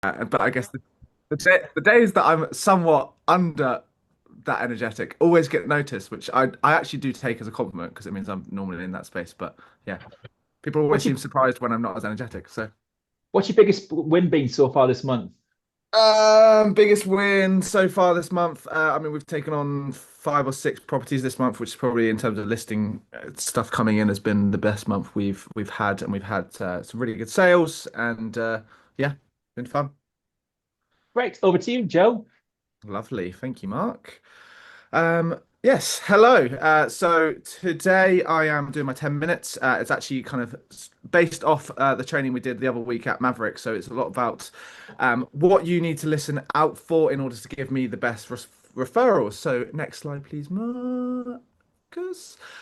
But I guess the days that I'm somewhat under that energetic always get noticed, which I actually do take as a compliment because it means I'm normally in that space. But yeah, people always What's your seem surprised when I'm not as energetic. So, what's your biggest win been so far this month? biggest win so far this month. I mean, we've taken on five or six properties this month, which is probably in terms of listing stuff coming in has been the best month we've had, and we've had some really good sales, and yeah, been fun. Great, over to you, Joe. Lovely, thank you, Mark. Yes, hello. So today I am doing my 10 minutes. It's actually kind of based off the training we did the other week at Maverick. So it's a lot about what you need to listen out for in order to give me the best referrals. So next slide, please, Marcus.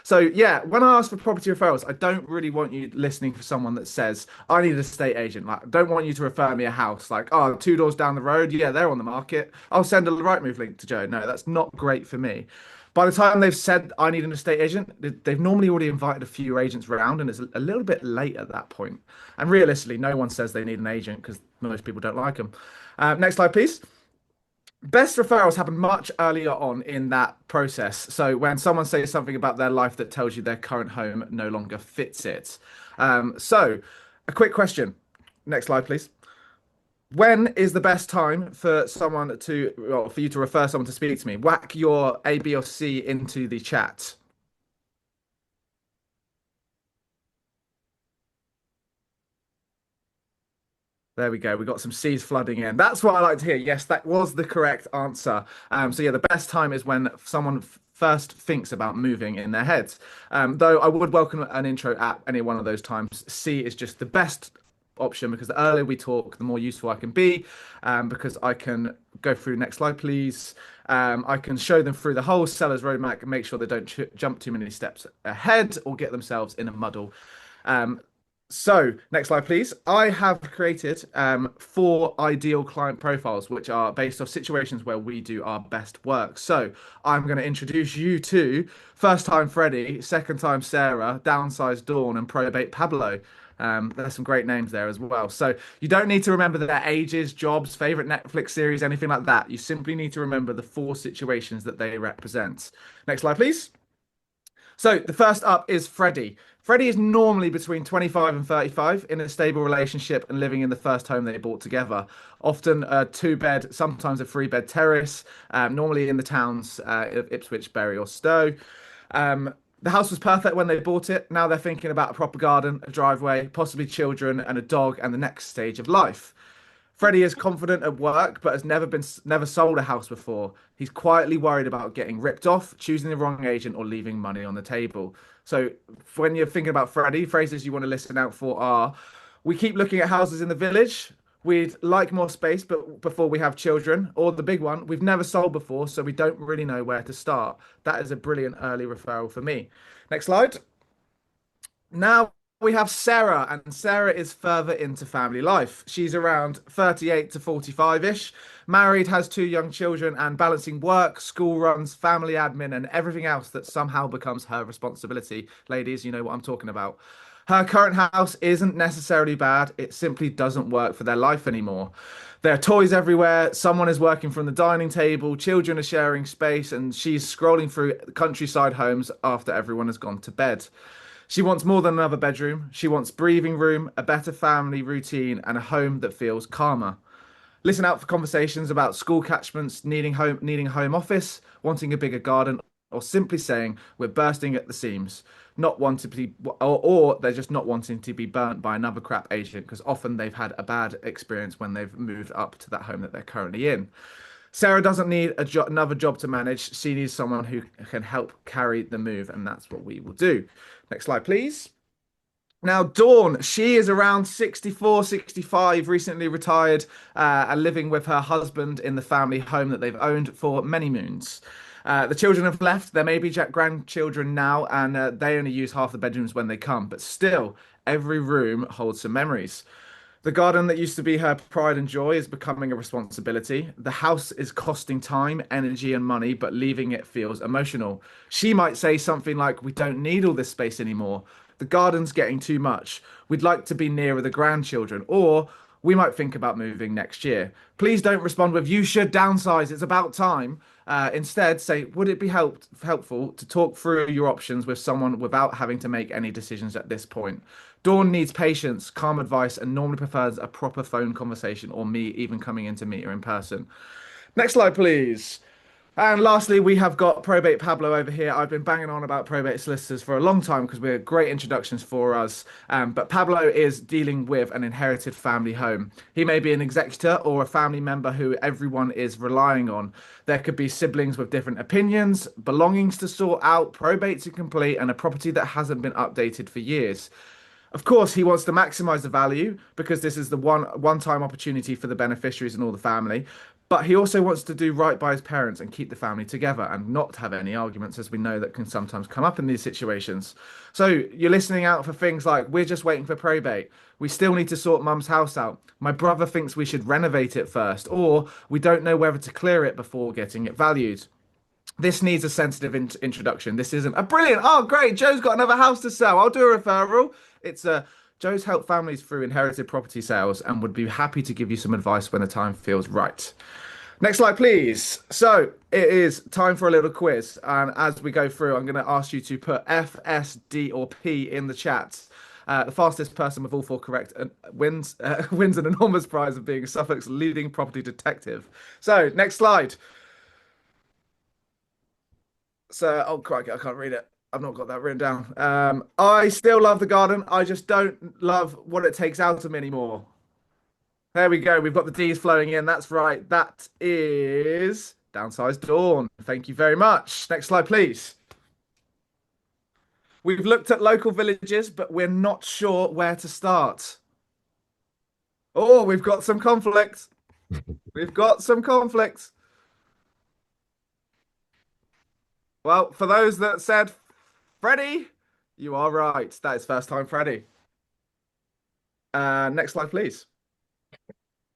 So yeah, when I ask for property referrals, I don't really want you listening for someone that says, I need a estate agent. Like, I don't want you to refer me a house. Like, oh, two doors down the road. Yeah, they're on the market. I'll send a right move link to Joe. No, that's not great for me. By the time they've said I need an estate agent, they've normally already invited a few agents around, and it's a little bit late at that point. And realistically, no one says they need an agent because most people don't like them. Next slide, please. Best referrals happen much earlier on in that process. So when someone says something about their life that tells you their current home no longer fits it. So a quick question. Next slide, please. When is the best time for someone to, well, for you to refer someone to speak to me? Whack your A, B, or C into the chat. There we go. We got some C's flooding in. That's what I like to hear. Yes, that was the correct answer. So yeah, the best time is when someone first thinks about moving in their heads. Though I would welcome an intro at any one of those times. C is just the best option because the earlier we talk, the more useful I can be. Because I can go through next slide, please. I can show them through the whole seller's roadmap and make sure they don't jump too many steps ahead or get themselves in a muddle. Um, so, next slide, please. I have created four ideal client profiles, which are based off situations where we do our best work. So, I'm going to introduce you to first time Freddie, second time Sarah, downsized Dawn, and probate Pablo. There's some great names there as well. So, you don't need to remember their ages, jobs, favorite Netflix series, anything like that. You simply need to remember the four situations that they represent. Next slide, please. So the first up is Freddie. Freddie is normally between 25 and 35 in a stable relationship and living in the first home they bought together. Often a two bed, sometimes a three bed terrace, normally in the towns of Ipswich, Bury, or Stowe. The house was perfect when they bought it. Now they're thinking about a proper garden, a driveway, possibly children, and a dog, and the next stage of life. Freddie is confident at work, but has never sold a house before. He's quietly worried about getting ripped off, choosing the wrong agent, or leaving money on the table. So, when you're thinking about Freddie, phrases you want to listen out for are: we keep looking at houses in the village. We'd like more space, but before we have children, or the big one, we've never sold before, so we don't really know where to start. That is a brilliant early referral for me. Next slide. Now we have Sarah, and Sarah is further into family life. She's around 38 to 45-ish, married, has two young children, and balancing work, school runs, family admin, and everything else that somehow becomes her responsibility. Ladies, you know what I'm talking about. Her current house isn't necessarily bad, it simply doesn't work for their life anymore. There are toys everywhere, someone is working from the dining table, children are sharing space, and she's scrolling through countryside homes after everyone has gone to bed. She wants more than another bedroom. She wants breathing room, a better family routine, and a home that feels calmer. Listen out for conversations about school catchments, needing a home office, wanting a bigger garden, or simply saying we're bursting at the seams, not wanting to be, or they're just not wanting to be burnt by another crap agent because often they've had a bad experience when they've moved up to that home that they're currently in. Sarah doesn't need another job to manage. She needs someone who can help carry the move, and that's what we will do. Next slide, please. Now, Dawn, she is around 64, 65, recently retired, and living with her husband in the family home that they've owned for many moons. The children have left. There may be grandchildren now, and they only use half the bedrooms when they come, but still, every room holds some memories. The garden that used to be her pride and joy is becoming a responsibility. The house is costing time, energy, and money, but leaving it feels emotional. She might say something like, we don't need all this space anymore. The garden's getting too much. We'd like to be nearer the grandchildren. Or we might think about moving next year. Please don't respond with "you should downsize, it's about time." Instead, say, would it be helpful to talk through your options with someone without having to make any decisions at this point? Dawn needs patience, calm advice, and normally prefers a proper phone conversation or me even coming in to meet her in person. Next slide, please. And lastly, we have got Probate Pablo over here. I've been banging on about probate solicitors for a long time because we're great introductions for us. But Pablo is dealing with an inherited family home. He may be an executor or a family member who everyone is relying on. There could be siblings with different opinions, belongings to sort out, probate to complete, and a property that hasn't been updated for years. Of course, he wants to maximize the value because this is the one-time opportunity for the beneficiaries and all the family. But he also wants to do right by his parents and keep the family together and not have any arguments, as we know that can sometimes come up in these situations. So you're listening out for things like, we're just waiting for probate. We still need to sort mum's house out. My brother thinks we should renovate it first, or we don't know whether to clear it before getting it valued. This needs a sensitive introduction. This isn't a brilliant. Oh, great. Joe's got another house to sell. I'll do a referral. It's a Joe's helped families through inherited property sales and would be happy to give you some advice when the time feels right. Next slide, please. So it is time for a little quiz. And as we go through, I'm going to ask you to put F, S, D, or P in the chat. The fastest person with all four correct wins wins an enormous prize of being Suffolk's leading property detective. So next slide. So, oh, crikey, I can't read it. I've not got that written down. I still love the garden. I just don't love what it takes out of me anymore. There we go. We've got the D's flowing in. That's right. That is Downsized Dawn. Thank you very much. Next slide, please. We've looked at local villages, but we're not sure where to start. Oh, we've got some conflict. We've got some conflict. Well, for those that said Freddie, you are right. That is first time Freddie. Next slide, please.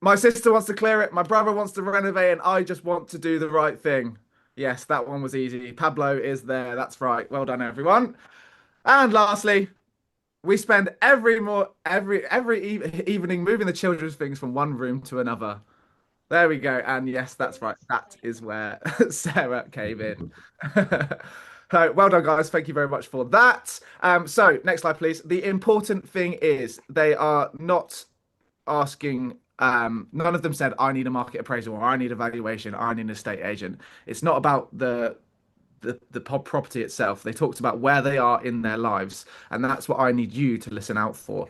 My sister wants to clear it. My brother wants to renovate, and I just want to do the right thing. Yes, that one was easy. Pablo is there. That's right. Well done, everyone. And lastly, we spend every evening moving the children's things from one room to another. There we go. And yes, that's right. That is where Sarah came in. So, well done, guys. Thank you very much for that. So next slide, please. The important thing is they are not asking, none of them said, I need a market appraisal or I need a valuation, or I need an estate agent. It's not about the property itself. They talked about where they are in their lives, and that's what I need you to listen out for.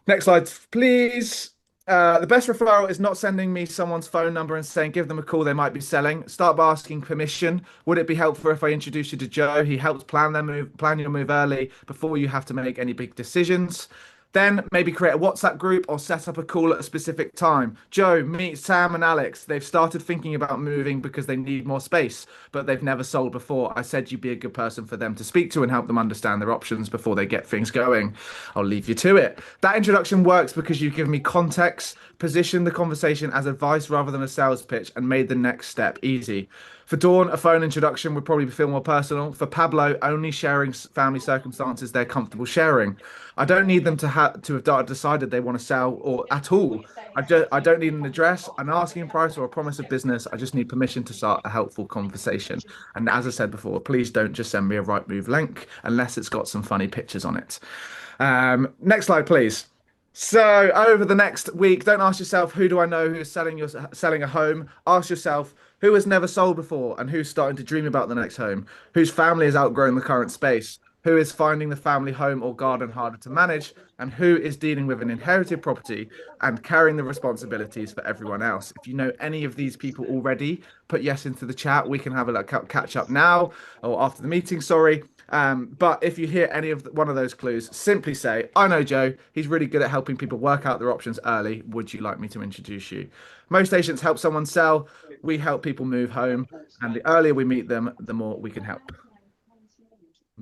Next slide, please. The best referral is not sending me someone's phone number and saying, give them a call, they might be selling. Start by asking permission. Would it be helpful if I introduce you to Joe? He helps plan your move early before you have to make any big decisions. Then maybe create a WhatsApp group or set up a call at a specific time. Joe, meet Sam and Alex. They've started thinking about moving because they need more space, but they've never sold before. I said you'd be a good person for them to speak to and help them understand their options before they get things going. I'll leave you to it. That introduction works because you've given me context, positioned the conversation as advice rather than a sales pitch, and made the next step easy. For Dawn, a phone introduction would probably feel more personal. For Pablo, only sharing family circumstances they're comfortable sharing. I don't need them to have decided they want to sell or at all. I don't need an address, an asking price, or a promise of business. I just need permission to start a helpful conversation. And as I said before, please don't just send me a Rightmove link unless it's got some funny pictures on it. Next slide, please. So over the next week, don't ask yourself, who do I know who's selling a home? Ask yourself, who has never sold before and who's starting to dream about the next home? Whose family has outgrown the current space? Who is finding the family home or garden harder to manage? And who is dealing with an inherited property and carrying the responsibilities for everyone else? If you know any of these people already, put yes into the chat. We can have a catch up now or after the meeting, sorry. But if you hear any of one of those clues, simply say, I know Joe. He's really good at helping people work out their options early. Would you like me to introduce you? Most agents help someone sell. We help people move home. And the earlier we meet them, the more we can help.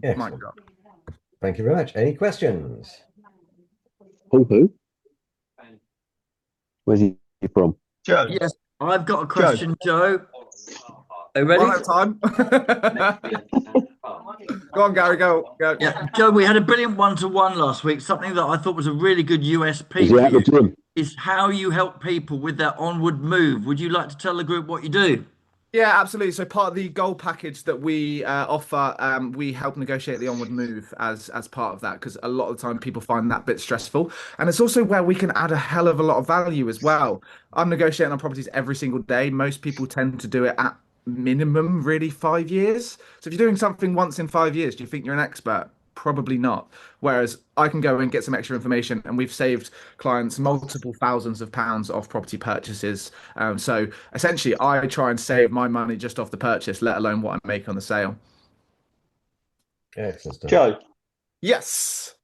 Excellent. Thank you very much. Any questions? Who? Where's he from? Joe. Yes, I've got a question, Joe. Are you ready? One at a time. Go on, Gary, go. Yeah, Joe, we had a brilliant one-to-one last week, something that I thought was a really good USP. Is he at the gym? is how you help people with their onward move. Would you like to tell the group what you do? Yeah, absolutely. So part of the goal package that we offer, we help negotiate the onward move as part of that because a lot of the time people find that bit stressful, and it's also where we can add a hell of a lot of value as well. I'm negotiating on properties every single day. Most people tend to do it at minimum, really 5 years. So if you're doing something once in 5 years, do you think you're an expert? Probably not. Whereas I can go and get some extra information, and we've saved clients multiple thousands of pounds off property purchases. So essentially, I try and save my money just off the purchase, let alone what I make on the sale. Excellent stuff. Joe, Yes.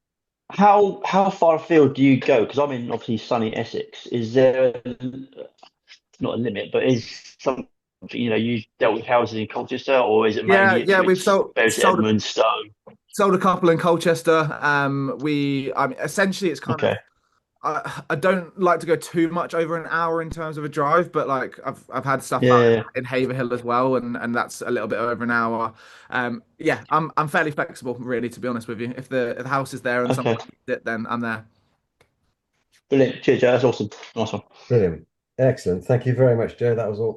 how far afield do you go? Because I'm in obviously sunny Essex. Is there not a limit, but is something you dealt with houses in Colchester, or is it Yeah, mainly yeah, we've Ipswich, sold Edmonstone? sold a couple in Colchester. Essentially it's kind of Okay. I don't like to go too much over an hour in terms of a drive, but like I've had stuff out Yeah. in Haverhill as well, and that's a little bit over an hour. Yeah, I'm fairly flexible, really, to be honest with you. If the house is there and someone Okay. needs it, then I'm there. Brilliant. Cheers, Joe. That's awesome. Nice one. Brilliant. Excellent. Thank you very much, Joe. That was all.